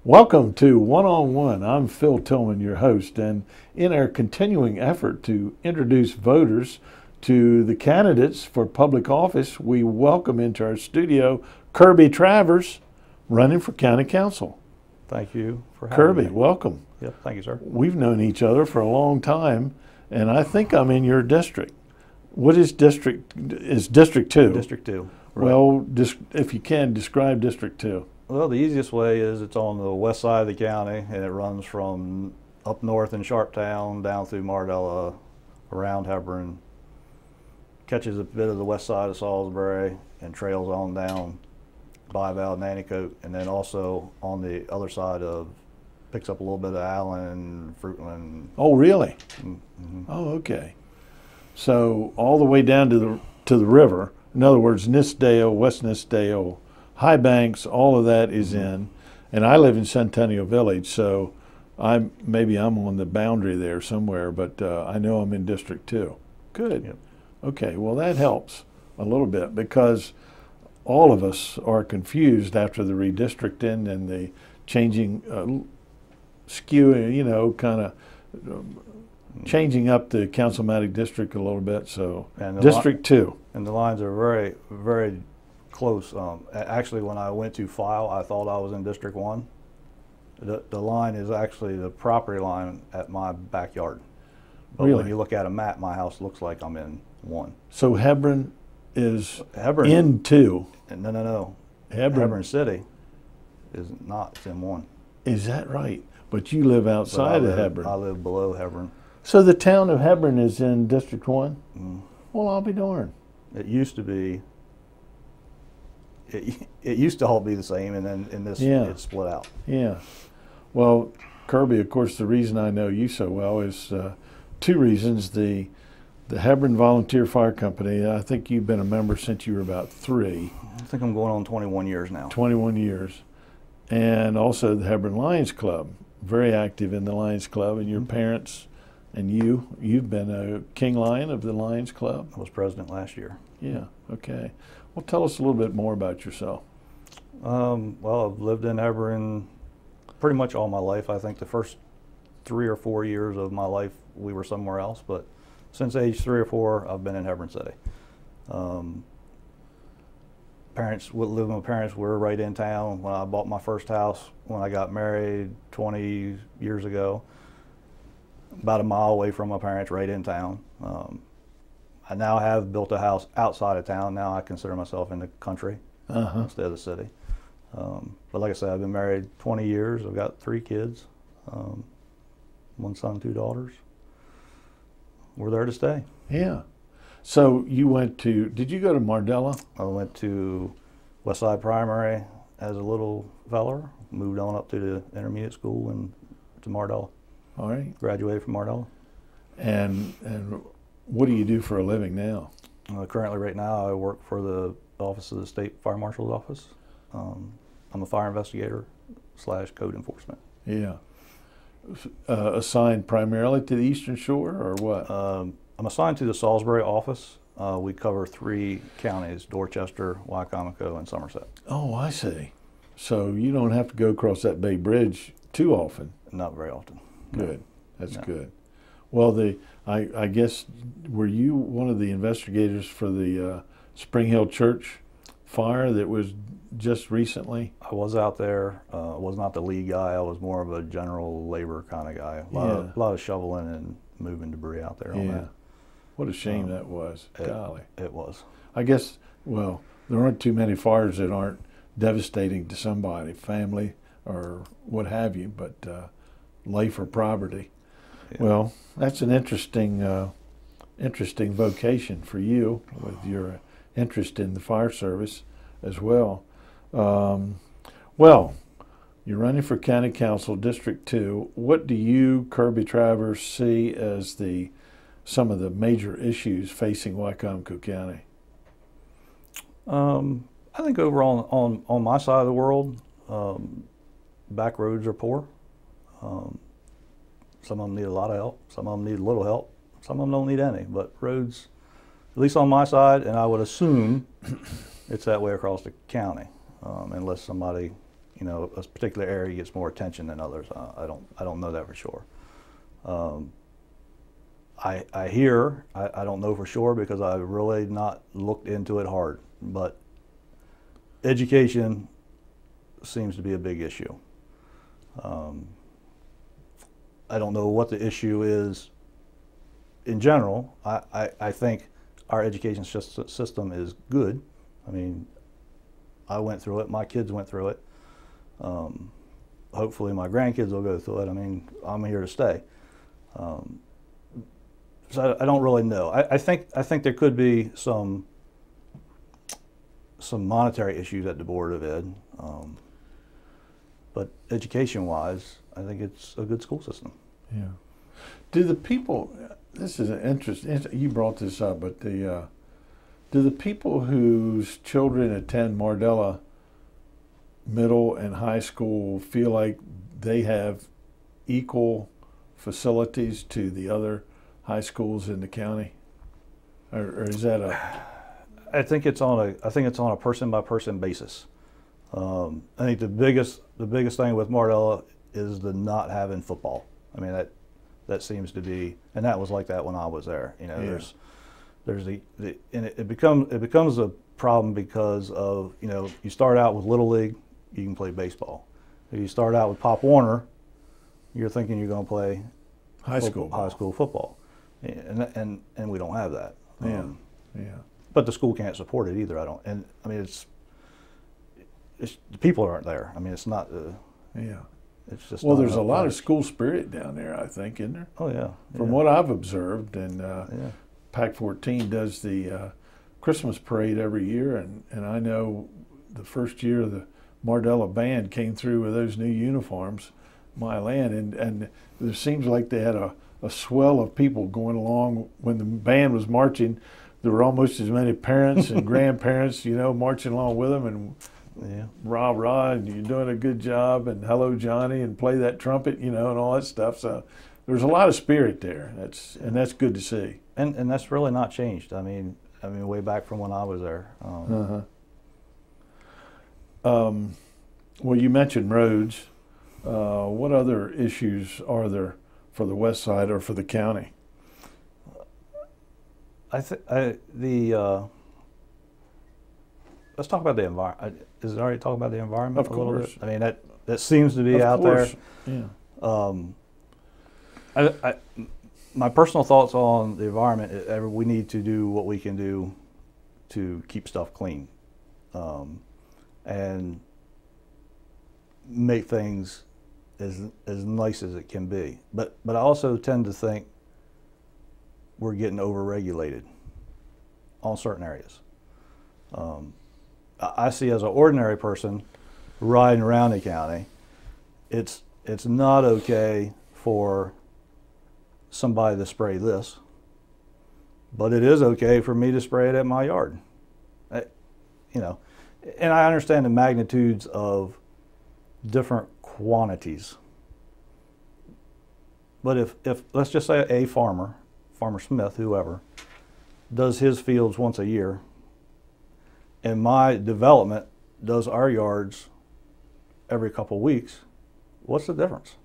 Welcome to One on One. I'm Phil Tillman, your host, and in our continuing effort to introduce voters to the candidates for public office, we welcome into our studio Kirby Travers, running for county council. Thank you for having me. Kirby, welcome. Yep, thank you, sir. We've known each other for a long time, and I think I'm in your district. What is district? Is District 2? District 2. Right. Well, if you can, describe District 2. Well, the easiest way is it's on the west side of the county, and it runs from up north in Sharptown down through Mardella, around Hebron, catches a bit of the west side of Salisbury, and trails on down by Val Nanticoke, and then also on the other side picks up a little bit of Allen, Fruitland. Oh, really? Mm-hmm. Oh, okay. So all the way down to the river. In other words, Nistdale, West Nistdale, High Banks, all of that is in. And I live in Centennial Village, so maybe I'm on the boundary there somewhere, but I know I'm in District 2. Good. Yep. Okay, well that helps a little bit because all of us are confused after the redistricting and the changing, skewing, kind of changing up the councilmatic district a little bit. So District 2. And the lines are very, very close. Actually, when I went to file, I thought I was in District 1. The line is actually the property line at my backyard. But really? When you look at a map, my house looks like I'm in 1. So Hebron is in 2. No. Hebron City is not. It's in 1. Is that right? But you live outside of Hebron. I live below Hebron. So the town of Hebron is in District 1? Mm. Well, I'll be darned. It used to be. It used to all be the same, and then in this it split out. Yeah. Well, Kirby, of course, the reason I know you so well is 2 reasons. The Hebron Volunteer Fire Company, I think you've been a member since you were about 3. I think I'm going on 21 years now. 21 years. And also the Hebron Lions Club, very active in the Lions Club, and your parents and you've been a King Lion of the Lions Club. I was president last year. Yeah, okay. Well, tell us a little bit more about yourself. Well, I've lived in Hebron pretty much all my life. I think the first 3 or 4 years of my life we were somewhere else, but since age 3 or 4, I've been in Hebron City. Living with my parents were right in town when I bought my first house. When I got married 20 years ago, about a mile away from my parents, right in town. I now have built a house outside of town. Now I consider myself in the country instead of the city. But like I said, I've been married 20 years. I've got 3 kids, 1 son, 2 daughters. We're there to stay. Yeah. So you did you go to Mardella? I went to Westside Primary as a little feller, moved on up to the intermediate school and to Mardella. All right. Graduated from Mardella. And what do you do for a living now? Currently, right now, I work for the Office of the State Fire Marshal's Office. I'm a fire investigator / code enforcement. Yeah. Assigned primarily to the Eastern Shore, or what? I'm assigned to the Salisbury office. We cover 3 counties: Dorchester, Wycomico, and Somerset. Oh, I see. So you don't have to go across that Bay Bridge too often. Not very often. Good. That's No. good. Well, I guess, were you one of the investigators for the Spring Hill Church fire that was just recently? I was out there. I was not the lead guy. I was more of a general labor kind of guy. A lot of shoveling and moving debris out there. On that. What a shame that was. Golly. It was. I guess, well, there aren't too many fires that aren't devastating to somebody, family or what have you, but life or property. Yeah. Well, that's an interesting vocation for you with your interest in the fire service as well. Well, you're running for County Council, District 2. What do you, Kirby Travers, see as some of the major issues facing Wycomico County? I think overall on my side of the world, back roads are poor. Some of them need a lot of help. Some of them need a little help. Some of them don't need any. But roads, at least on my side, and I would assume it's that way across the county, unless somebody a particular area gets more attention than others. I don't know that for sure. I hear, I don't know for sure because I've really not looked into it hard, but education seems to be a big issue. I don't know what the issue is in general. I think our education system is good. I mean, I went through it, my kids went through it. Hopefully my grandkids will go through it. I mean, I'm here to stay. So I don't really know. I think there could be some monetary issues at the Board of Ed, but education-wise, I think it's a good school system. Yeah. Do the people? This is an interesting. You brought this up, but do the people whose children attend Mardella Middle and High School feel like they have equal facilities to the other high schools in the county, or is that a? I think it's on a person by person basis. I think the biggest thing with Mardella is the not having football. I mean that seems to be, and that was like that when I was there. You know, Yeah. there's and it becomes a problem because of, you start out with Little League, you can play baseball. If you start out with Pop Warner, you're thinking you're going to play High school football, and we don't have that. Yeah. But the school can't support it either. I mean, it's the people aren't there. I mean, it's not. Yeah. It's just. Well, not there's a enough lot of players. school spirit down there, I think, isn't there? Oh yeah. From what I've observed, and PAC-14 does the Christmas parade every year, and I know the first year the Mardella band came through with those new uniforms, my land, and there seems like they had a swell of people going along when the band was marching. There were almost as many parents and grandparents, marching along with them, and rah rah, and you're doing a good job, and hello Johnny, and play that trumpet, and all that stuff. So there's a lot of spirit there. That's good to see. And that's really not changed. I mean, way back from when I was there. Well, you mentioned roads. What other issues are there for the west side or for the county? Let's talk about the environment. Is it already talk about the environment Of a little course. bit? I mean, that seems to be Of out course. there. Yeah. My personal thoughts on the environment is we need to do what we can do to keep stuff clean, and make things as nice as it can be. But I also tend to think we're getting overregulated on certain areas. I see as an ordinary person riding around the county, it's not okay for somebody to spray this, but it is okay for me to spray it at my yard. And I understand the magnitudes of different quantities. But if let's just say a Farmer Smith, whoever, does his fields once a year, and my development does our yards every couple of weeks, what's the difference?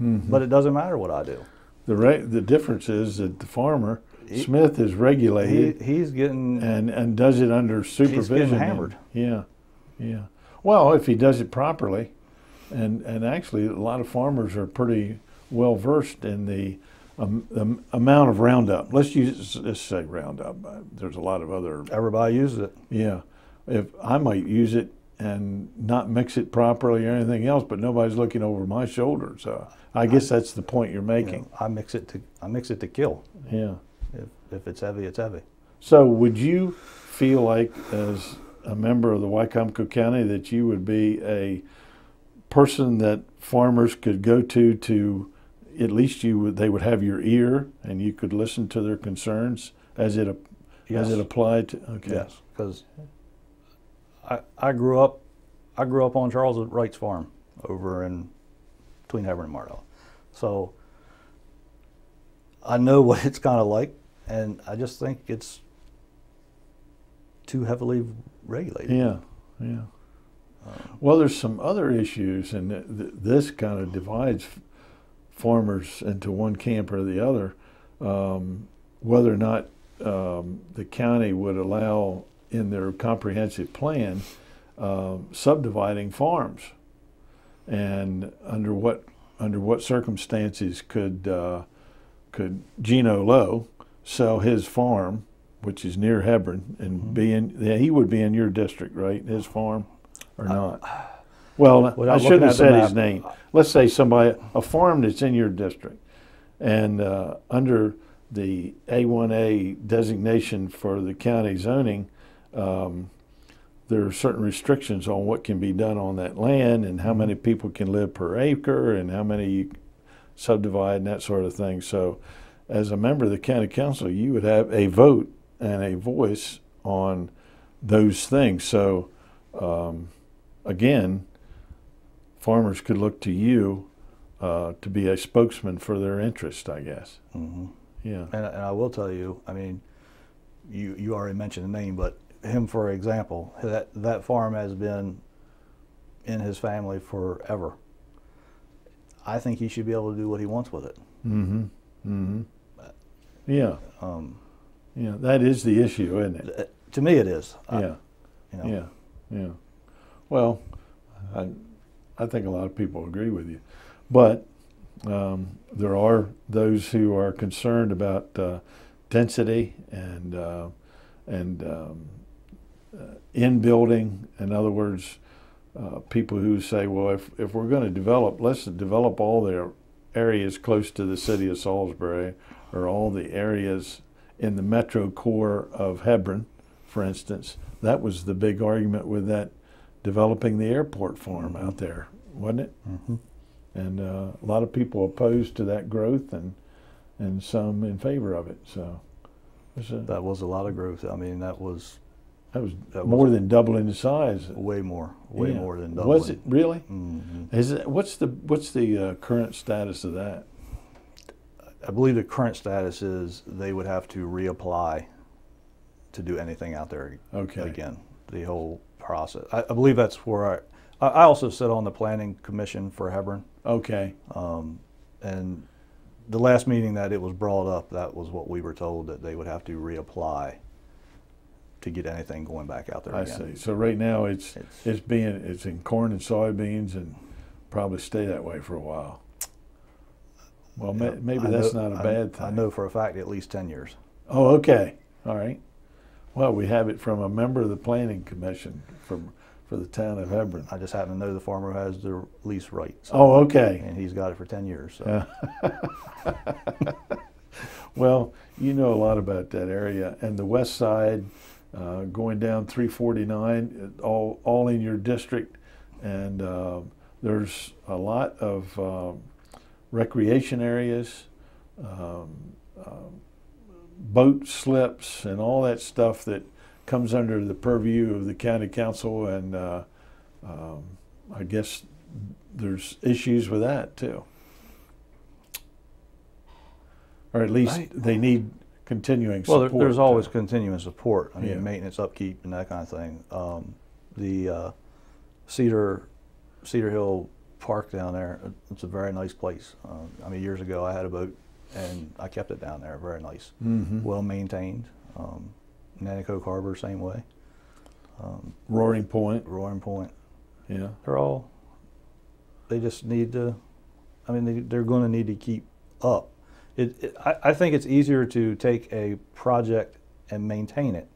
Mm-hmm. But it doesn't matter what I do. The difference is that the farmer, Smith, is regulated. He's getting and does it under supervision. He's getting hammered. Yeah. Well, if he does it properly, and actually a lot of farmers are pretty well versed in the amount of Roundup. Let's say Roundup. There's a lot of other. Everybody uses it. Yeah. If I might use it and not mix it properly or anything else, but nobody's looking over my shoulder. So I guess that's the point you're making. I mix it to kill. Yeah. If it's heavy, it's heavy. So would you feel like, as a member of the Wycomico County, that you would be a person that farmers could go to at least they would have your ear and you could listen to their concerns as it applied to? Okay. Yes, because I grew up on Charles Wright's farm over in between Hebron and Mardella, so I know what it's kind of like, and I just think it's too heavily regulated. Yeah. Well, there's some other issues, and this kind of divides farmers into one camp or the other. Whether or not the county would allow in their comprehensive plan subdividing farms, and under what circumstances could Gino Lowe sell his farm, which is near Hebron, and he would be in your district, right? His farm, or not? Well, I shouldn't have said his name. Let's say a farm that's in your district, and under the A1A designation for the county zoning, there are certain restrictions on what can be done on that land and how many people can live per acre and how many you subdivide and that sort of thing. So as a member of the county council, you would have a vote and a voice on those things. So again, farmers could look to you to be a spokesman for their interest, I guess. Mm-hmm. Yeah. And I will tell you, I mean, you already mentioned the name, but him, for example, that farm has been in his family forever. I think he should be able to do what he wants with it. Mm-hmm. Mm-hmm. Yeah. Yeah, that is the issue, isn't it? To me, it is. Yeah. Yeah. Yeah. Well, I think a lot of people agree with you, but there are those who are concerned about density and in building. In other words, people who say, well, if we're going to develop, let's develop all the areas close to the city of Salisbury, or all the areas in the metro core of Hebron, for instance. That was the big argument with that developing the airport farm out there, wasn't it? Mm-hmm. And a lot of people opposed to that growth, and some in favor of it. So that was a lot of growth. I mean, that was more than doubling the size. Way more than doubling. Was it really? Mm-hmm. What's the current status of that? I believe the current status is they would have to reapply to do anything out there again. The whole process. I believe that's where I also sit on the planning commission for Hebron. Okay. And the last meeting that it was brought up, that was what we were told, that they would have to reapply to get anything going back out there again. I see. So right now it's in corn and soybeans, and probably stay that way for a while. Well, maybe that's not a bad thing. I know for a fact at least 10 years. Oh, okay. All right. Well, we have it from a member of the planning commission for the town of Hebron. I just happen to know the farmer who has the lease right. So, oh, okay. And he's got it for 10 years. So. Well, you know a lot about that area, and the west side, going down 349, all in your district, and there's a lot of recreation areas, boat slips, and all that stuff that comes under the purview of the county council, and I guess there's issues with that too. Or at least they need continuing support. Well, there's always continuing support. I mean, maintenance, upkeep, and that kind of thing. The Cedar Hill Park down there, it's a very nice place. I mean, years ago I had a boat and I kept it down there. Very nice, well maintained. Nanticoke Harbor, same way. Roaring Point. Yeah, they just need to. I mean, they're going to need to keep up. I think it's easier to take a project and maintain it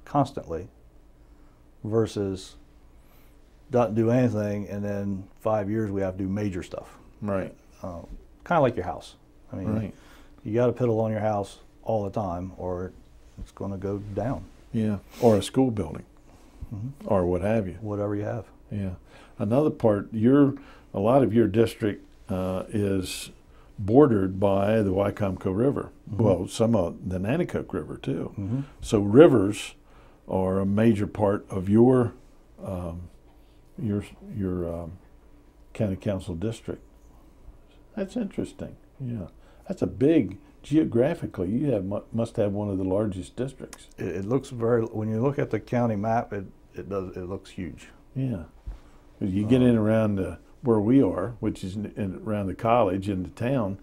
constantly versus not do anything, and then 5 years we have to do major stuff. Right. Kind of like your house. I mean, you got to piddle on your house all the time, or it's going to go down. Yeah. Or a school building, or what have you. Whatever you have. Yeah. Another part, a lot of your district is bordered by the Wycomico River. Well, some of the Nanticoke River too. So rivers are a major part of your county council district. That's interesting. Yeah, that's a big, geographically, you must have one of the largest districts. It looks when you look at the county map, it looks huge. Yeah. You get in around where we are, which is around the college in the town.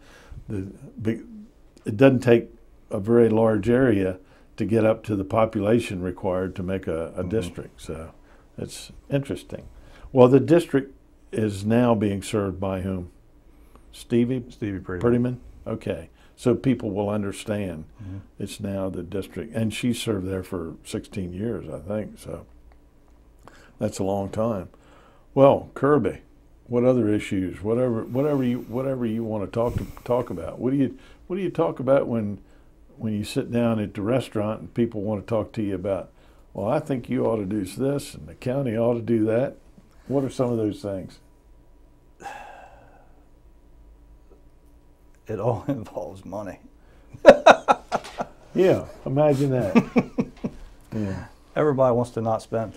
It doesn't take a very large area to get up to the population required to make a district. So it's interesting. Well, the district is now being served by whom? Stevie Prettyman? Okay. So people will understand it's now the district. And she served there for 16 years, I think. So that's a long time. Well, Kirby, what other issues? Whatever you want to talk about. What do you talk about when you sit down at the restaurant and people want to talk to you about, well, I think you ought to do this and the county ought to do that? What are some of those things? It all involves money. Yeah, imagine that. Yeah. Everybody wants to not spend.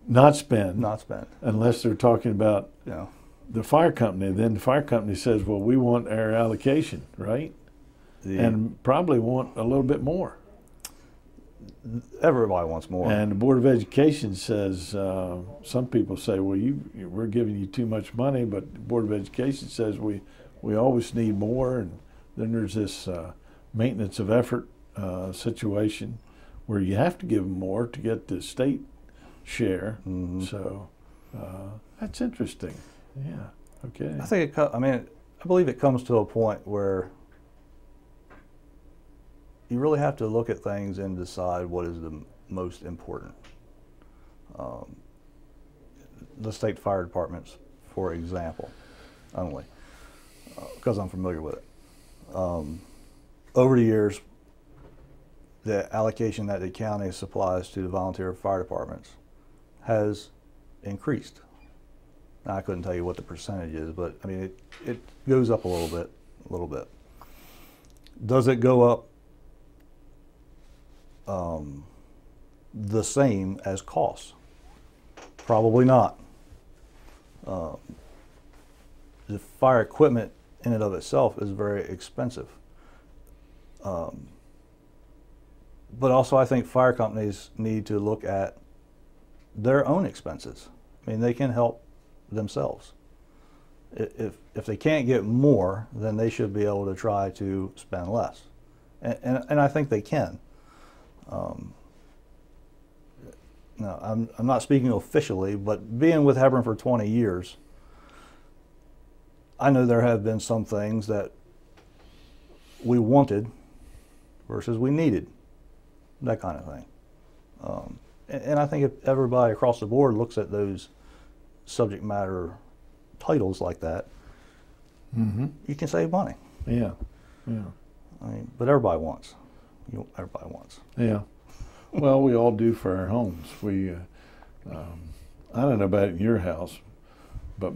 Not spend. Not spend. Unless they're talking about the fire company. Then the fire company says, well, we want our allocation, right? And probably want a little bit more. Everybody wants more. And the Board of Education says, some people say, well, we're giving you too much money, but the Board of Education says we always need more. And then there's this maintenance of effort situation where you have to give them more to get the state share. So that's interesting. Yeah. Okay. I think I believe it comes to a point where you really have to look at things and decide what is the most important. The state fire departments, for example, only, because I'm familiar with it. Over the years, the allocation that the county supplies to the volunteer fire departments has increased. Now, I couldn't tell you what the percentage is, but I mean, it goes up a little bit. Does it go up the same as costs? Probably not. The fire equipment in and of itself is very expensive. But also I think fire companies need to look at their own expenses. I mean, they can help themselves. If they can't get more, then they should be able to try to spend less. And I think they can. No, I'm not speaking officially, but being with Hebron for 20 years, I know there have been some things that we wanted versus we needed, that kind of thing. And I think if everybody across the board looks at those subject matter titles like that, you can save money. Yeah, yeah. I mean, but everybody wants. Everybody wants. Yeah. Well, we all do for our homes. I don't know about in your house, but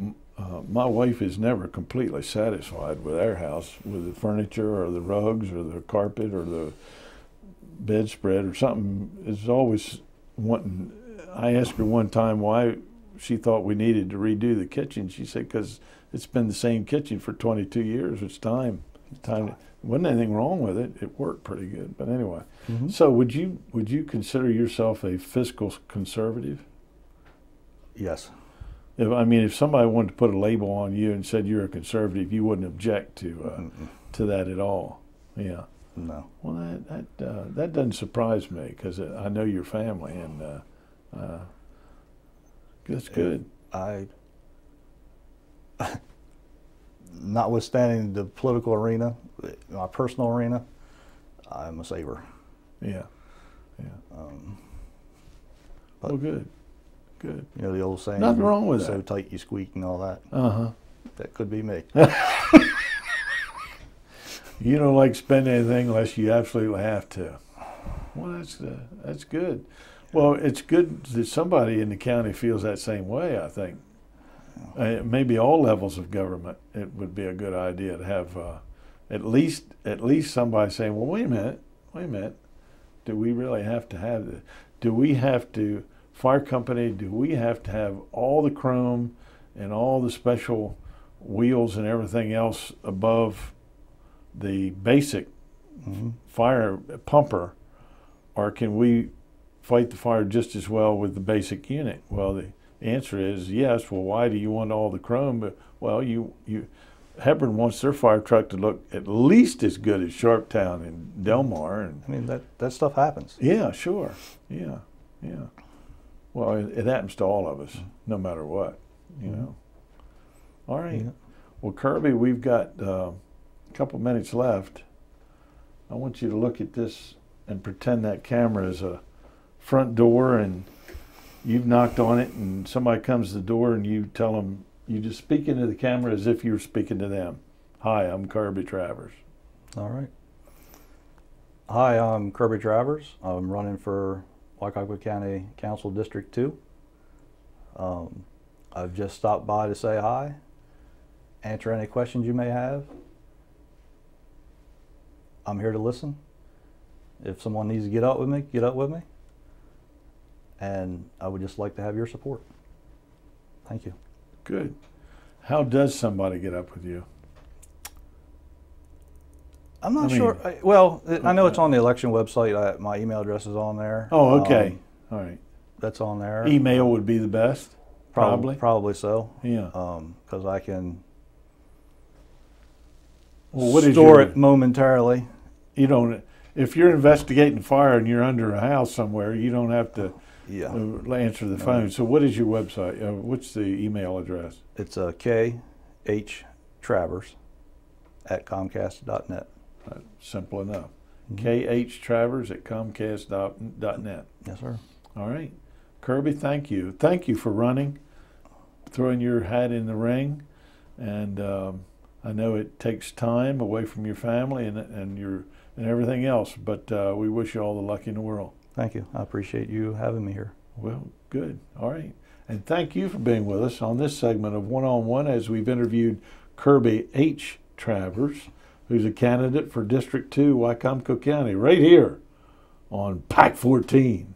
my wife is never completely satisfied with our house, with the furniture or the rugs or the carpet or the bedspread or something. Is always wanting. I asked her one time why she thought we needed to redo the kitchen. She said, because it's been the same kitchen for 22 years. It's time. Wasn't anything wrong with it. It worked pretty good. But anyway, so would you consider yourself a fiscal conservative? Yes. If somebody wanted to put a label on you and said you're a conservative, you wouldn't object to that at all. Yeah. No. Well, that doesn't surprise me because I know your family and that's good. Notwithstanding the political arena, my personal arena, I'm a saver. Yeah. Yeah. Well, good. Good. You know the old saying, nothing wrong with so that. tight you squeak and all that. That could be me. You don't like spending anything unless you absolutely have to. Well, that's good. Well, it's good that somebody in the county feels that same way, I think. Maybe all levels of government, it would be a good idea to have at least somebody saying, well, wait a minute, do we really have to have this? Do we have to, fire company, do we have to have all the chrome and all the special wheels and everything else above the basic fire pumper, or can we fight the fire just as well with the basic unit? Well, The answer is yes. Well, why do you want all the chrome? But, well, Hebron wants their fire truck to look at least as good as Sharptown and Delmar. And I mean, that stuff happens. yeah, sure. Yeah. Well, it happens to all of us, no matter what, you know. All right. Yeah. Well, Kirby, we've got a couple minutes left. I want you to look at this and pretend that camera is a front door and you've knocked on it and somebody comes to the door and you tell them, you just speak into the camera as if you were speaking to them. Hi, I'm Kirby Travers. All right. Hi, I'm Kirby Travers. I'm running for Wycomico County Council District 2. I've just stopped by to say hi, answer any questions you may have. I'm here to listen. If someone needs to get up with me, get up with me. And I would just like to have your support. Thank you. Good. How does somebody get up with you? I'm not sure. Well, I know it's on the election website. My email address is on there. Oh, okay. All right. That's on there. Email would be the best, probably. Probably so. Yeah. Because I can Well, store it momentarily. You don't. If you're investigating fire and you're under a house somewhere, you don't have to answer the phone. So, what is your website? What's the email address? It's khtravers@comcast.net. Simple enough. khtravers@comcast.net. Yes, sir. All right. Kirby, thank you. Thank you for running, throwing your hat in the ring. And I know it takes time away from your family and everything else, but we wish you all the luck in the world. Thank you. I appreciate you having me here. Well, good. All right. And thank you for being with us on this segment of One on One as we've interviewed Kirby H. Travers, who's a candidate for District 2, Wycomico County, right here on Pack 14.